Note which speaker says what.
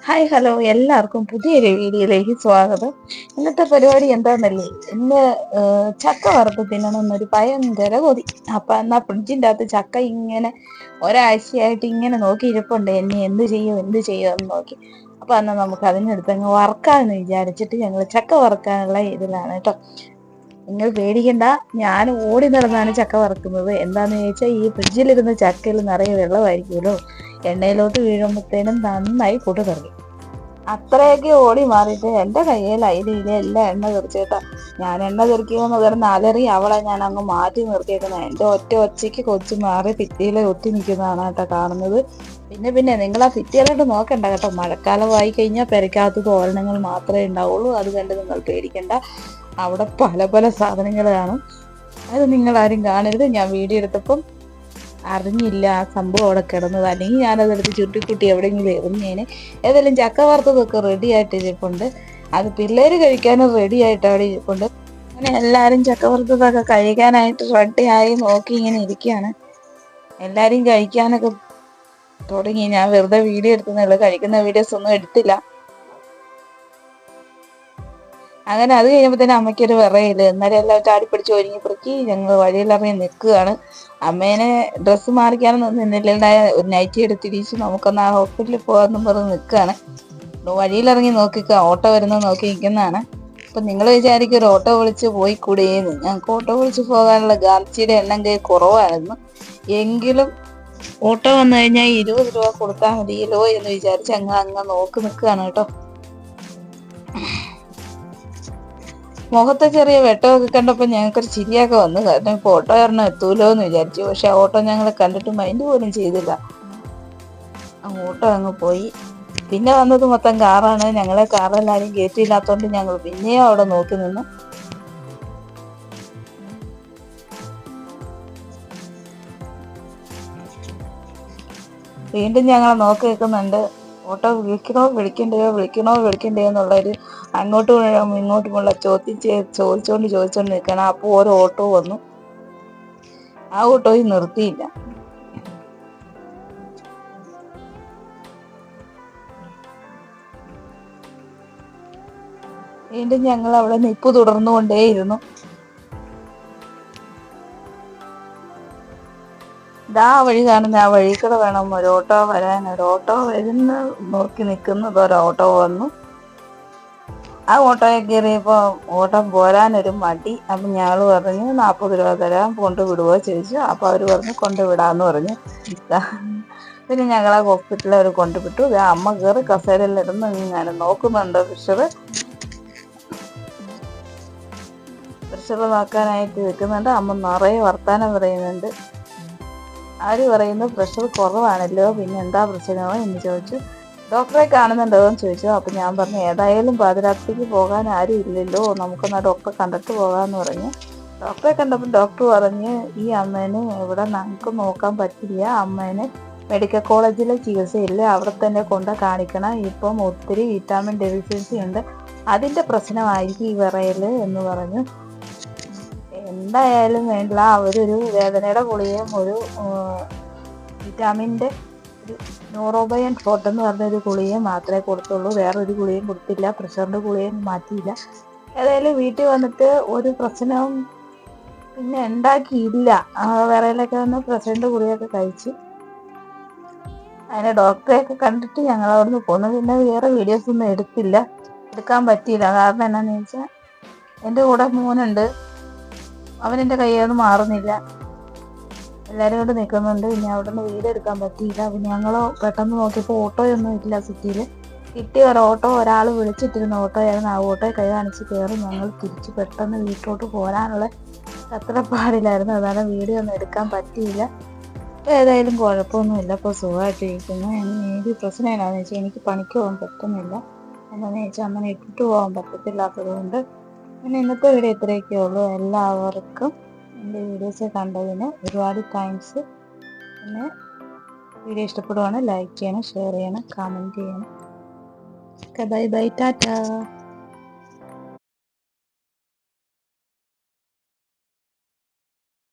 Speaker 1: Hi hello എല്ലാവർക്കും പുതിയൊരു വീഡിയോയിലേക്ക് സ്വാഗതം. ഇന്നത്തെ പരിപാടി എന്താണെന്നല്ലേ, ഇന്ന് ചക്ക വറുത്ത് തിന്നണമെന്നൊരു ഭയങ്കര കൊതി. അപ്പൊ എന്നാ ഫ്രിഡ്ജിൻ്റെ അകത്ത് ചക്ക ഇങ്ങനെ ഒരാഴ്ചയായിട്ട് ഇങ്ങനെ നോക്കി ഇരിപ്പുണ്ട്, എന്നെ എന്ത് ചെയ്യും എന്ന് നോക്കി. അപ്പൊ എന്നാ നമുക്ക് അതിനെടുത്തങ്ങ് വറുക്കാമെന്ന് വിചാരിച്ചിട്ട് ഞങ്ങൾ ചക്ക വറുക്കാനുള്ള ഇതിലാണ് കേട്ടോ. നിങ്ങൾ പേടിക്കണ്ട, ഞാൻ ഓടി നടന്നാണ് ചക്ക വറുക്കുന്നത്. എന്താന്ന് ചോദിച്ചാൽ ഈ ഫ്രിഡ്ജിലിരുന്ന ചക്കയിൽ നിറയെ വെള്ളമായിരിക്കുമല്ലോ, എണ്ണയിലോട്ട് വീഴുമ്പോഴത്തേനും നന്നായി പൊട്ടി തെറിക്കും. അത്രയൊക്കെ ഓടി മാറിയിട്ട് എൻ്റെ കയ്യിൽ അതിലില്ല എല്ലാം എണ്ണ തെറിച്ചേട്ടാ. ഞാൻ എണ്ണ തെറിക്കുമെന്ന് കിടന്ന് അലറി അവളെ ഞാൻ അങ്ങ് മാറ്റി നിർത്തിയേക്കുന്നത്. എൻ്റെ ഒച്ചയ്ക്ക് കൊച്ചു മാറി ഭിത്തിയിലെ ഒട്ടി നിൽക്കുന്നതാണ് കേട്ടോ കാണുന്നത്. പിന്നെ നിങ്ങൾ ആ ഭിത്തിയിലോട്ട് നോക്കണ്ട കേട്ടോ. മഴക്കാലമായി കഴിഞ്ഞാൽ പെരയ്ക്കകത്ത് തോരണങ്ങൾ മാത്രമേ ഉണ്ടാവുള്ളൂ. അത് കണ്ട് നിങ്ങൾ പേടിക്കണ്ട. അവിടെ പല പല സാധനങ്ങൾ കാണും. അത് നിങ്ങളാരും കാണരുത്. ഞാൻ വീഡിയോ എടുത്തപ്പം അറിഞ്ഞില്ല ആ സംഭവം അവിടെ കിടന്നത്, അല്ലെങ്കിൽ ഞാനതെടുത്ത് ചുട്ടിക്കുട്ടി എവിടെയെങ്കിലും എറിഞ്ഞേനെ. ഏതായാലും ചക്ക വറുത്തതൊക്കെ റെഡി ആയിട്ട് ഇരിപ്പുണ്ട്. അത് പിള്ളേർ കഴിക്കാനും റെഡി ആയിട്ട് അവിടെ ഇരിപ്പുണ്ട്. അങ്ങനെ എല്ലാവരും ചക്ക വറുത്തതൊക്കെ കഴിക്കാനായിട്ട് റെഡിയായി നോക്കി ഇങ്ങനെ ഇരിക്കുകയാണ്. എല്ലാവരും കഴിക്കാനൊക്കെ തുടങ്ങി. ഞാൻ വെറുതെ വീഡിയോ എടുത്തുന്നുള്ളൂ, കഴിക്കുന്ന വീഡിയോസ് ഒന്നും എടുത്തില്ല. അങ്ങനെ അത് കഴിയുമ്പോഴത്തേനും അമ്മയ്ക്കൊരു വിറയില്ല. എന്നാലും എല്ലാം ചാടിപ്പിടിച്ച് ഒരുങ്ങി പെറുക്കി ഞങ്ങൾ വഴിയിലിറങ്ങി നിൽക്കുകയാണ്. അമ്മേനെ ഡ്രസ്സ് മാറിക്കാനൊന്നും നിന്നില്ല, ഒരു നൈറ്റി എടുത്തിരിച്ച് നമുക്കൊന്ന് ആ ഹോസ്പിറ്റലിൽ പോകാമെന്നും പറഞ്ഞ് നിൽക്കുകയാണ്. വഴിയിലിറങ്ങി നോക്കിക്കുക, ഓട്ടോ വരുന്നത് നോക്കി നിൽക്കുന്നതാണ്. അപ്പം നിങ്ങൾ വിചാരിക്കും ഒരു ഓട്ടോ വിളിച്ച് പോയി കൂടിയെന്ന്. ഞങ്ങൾക്ക് ഓട്ടോ വിളിച്ച് പോകാനുള്ള ഗാന്ധിജിയുടെ എണ്ണം കൈ കുറവായിരുന്നു. എങ്കിലും ഓട്ടോ വന്നു കഴിഞ്ഞാൽ 20 രൂപ കൊടുത്താൽ മതിയല്ലോ എന്ന് വിചാരിച്ച് അങ്ങ് നോക്കി നിൽക്കുകയാണ് കേട്ടോ. മുഖത്തെ ചെറിയ വെട്ടമൊക്കെ കണ്ടപ്പോൾ ഞങ്ങൾക്കൊരു ചിരിയൊക്കെ വന്നു. കാരണം ഇപ്പോൾ ഓട്ടോ കാരണം എത്തൂലോ എന്ന് വിചാരിച്ചു. പക്ഷെ ആ ഓട്ടോ ഞങ്ങളെ കണ്ടിട്ട് മൈൻഡ് പോലും ചെയ്തില്ല. ഓട്ടോ അങ്ങ് പോയി. പിന്നെ വന്നത് മൊത്തം കാറാണ്. ഞങ്ങളെ കാറെല്ലാവരും കയറ്റിയില്ലാത്തതുകൊണ്ട് ഞങ്ങൾ പിന്നെയും അവിടെ നോക്കി നിന്നു. വീണ്ടും ഞങ്ങളെ നോക്കി നിൽക്കുന്നുണ്ട്. ഓട്ടോ വിളിക്കണോ എന്നുള്ളൊരു അങ്ങോട്ടും ഇങ്ങോട്ടുമുള്ള ചോദിച്ചോണ്ട് നിൽക്കണം. അപ്പോൾ ഓരോ ഓട്ടോ വന്നു. ആ ഓട്ടോയിൽ നിർത്തിയില്ല. വീണ്ടും ഞങ്ങൾ അവിടെ നിപ്പ് തുടർന്നുകൊണ്ടേയിരുന്നു. ഇതാ വഴി കാണുന്ന ആ വഴി കൂടെ വേണം ഒരു ഓട്ടോ വരാൻ. ഒരു ഓട്ടോ വരുന്ന നോക്കി നിൽക്കുന്നത് ഒരു ഓട്ടോ വന്നു. ആ ഓട്ടോയെ കയറിയപ്പോൾ ഓട്ടം പോരാനൊരു മടി. അപ്പം ഞങ്ങൾ പറഞ്ഞു 40 രൂപ തരാം, കൊണ്ടുവിടുവോ ചോദിച്ചു. അപ്പോൾ അവർ പറഞ്ഞു കൊണ്ടുവിടാമെന്ന് പറഞ്ഞു. പിന്നെ ഞങ്ങളെ ഹോസ്പിറ്റലിൽ അവർ കൊണ്ടുവിട്ടു. അമ്മ കയറി കസേരയിലിരുന്ന് ഇങ്ങനെ നോക്കുന്നുണ്ട്. പ്രഷർ നോക്കാനായിട്ട് നിൽക്കുന്നുണ്ട്. അമ്മ നിറയെ വർത്താനം പറയുന്നുണ്ട്. ആര് പറയുന്നു പ്രഷർ കുറവാണല്ലോ, പിന്നെ എന്താ പ്രശ്നമോ എന്ന് ചോദിച്ചു. ഡോക്ടറെ കാണുന്നുണ്ടോ എന്ന് ചോദിച്ചു. അപ്പം ഞാൻ പറഞ്ഞു ഏതായാലും പാതിരാത്രിക്ക് പോകാൻ ആരും ഇല്ലല്ലോ, നമുക്കൊന്ന് ഡോക്ടറെ കണ്ടിട്ട് പോകാമെന്ന് പറഞ്ഞു. ഡോക്ടറെ കണ്ടപ്പോൾ ഡോക്ടർ പറഞ്ഞ് ഈ അമ്മേനെ ഇവിടെ നമുക്ക് നോക്കാൻ പറ്റില്ല, അമ്മേനെ മെഡിക്കൽ കോളേജിലെ ചികിത്സയില്ല, അവിടെ തന്നെ കൊണ്ട് കാണിക്കണം. ഇപ്പം ഒത്തിരി വിറ്റാമിൻ ഡെഫിഷ്യൻസി ഉണ്ട്, അതിൻ്റെ പ്രശ്നമായിരിക്കും ഈ വിറയൽ എന്ന് പറഞ്ഞു. എന്തായാലും വേണ്ടില്ല, അവരൊരു വേദനയുടെ ഗുളികയും ഒരു വിറ്റാമിൻ്റെ ഒരു ന്യൂറോബയൻ ഫോർട്ട് എന്ന് പറഞ്ഞൊരു ഗുളികയും മാത്രമേ കൊടുത്തുള്ളൂ. വേറൊരു ഗുളികയും കൊടുത്തില്ല, പ്രഷറിൻ്റെ ഗുളികയും മാറ്റിയില്ല. ഏതായാലും വീട്ടിൽ വന്നിട്ട് ഒരു പ്രശ്നവും പിന്നെ ഉണ്ടാക്കിയില്ല. വിറയിലൊക്കെ വന്ന് പ്രഷറിൻ്റെ ഗുളികയൊക്കെ കഴിച്ച് അതിനെ ഡോക്ടറെയൊക്കെ കണ്ടിട്ട് ഞങ്ങൾ അവിടുന്ന് പോന്നു. പിന്നെ വേറെ വീഡിയോസൊന്നും എടുക്കാൻ പറ്റിയില്ല. കാരണം എന്നാന്ന് ചോദിച്ചാൽ എൻ്റെ കൂടെ മോനുണ്ട്, അവനെൻ്റെ കയ്യൊന്നും മാറുന്നില്ല, എല്ലാവരും കൊണ്ട് നിൽക്കുന്നുണ്ട്. പിന്നെ അവിടെ നിന്ന് വീഡിയോ എടുക്കാൻ പറ്റിയില്ല. പിന്നെ ഞങ്ങൾ പെട്ടെന്ന് നോക്കിയപ്പോൾ ഓട്ടോയൊന്നും ഇല്ല സിറ്റിയിൽ. കിട്ടിയ ഒരു ഓട്ടോ ഒരാൾ വിളിച്ചിട്ടിരുന്ന ഓട്ടോയായിരുന്നു. ആ ഓട്ടോയെ കൈ കാണിച്ച് കയറി ഞങ്ങൾ തിരിച്ച് പെട്ടെന്ന് വീട്ടിലോട്ട് പോരാനുള്ള തത്രപ്പാടിലായിരുന്നു. അതാണ് വീഡിയോ ഒന്നും എടുക്കാൻ പറ്റിയില്ല. അപ്പോൾ ഏതായാലും കുഴപ്പമൊന്നുമില്ല, ഇപ്പോൾ സുഖമായിട്ടിരിക്കുന്നു. എനിക്ക് പ്രശ്നം എന്നാണെന്ന് വെച്ചാൽ എനിക്ക് പണിക്ക് പോകാൻ പറ്റുന്നില്ല. എന്താണെന്ന് വെച്ചാൽ അങ്ങനെ ഇട്ടിട്ട് പോകാൻ പറ്റത്തില്ലാത്തത് കൊണ്ട്. പിന്നെ ഇന്നത്തെ വീഡിയോ ഇത്രയൊക്കെ ഉള്ളൂ. എല്ലാവർക്കും എൻ്റെ വീഡിയോസ് കണ്ടതിന് ഒരുപാട് താങ്ക്സ്. പിന്നെ വീഡിയോ ഇഷ്ടപ്പെടുവാണെങ്കിൽ ലൈക്ക് ചെയ്യണം, ഷെയർ ചെയ്യണം, കമൻറ്റ് ചെയ്യണം. Okay, bye bye, Tata.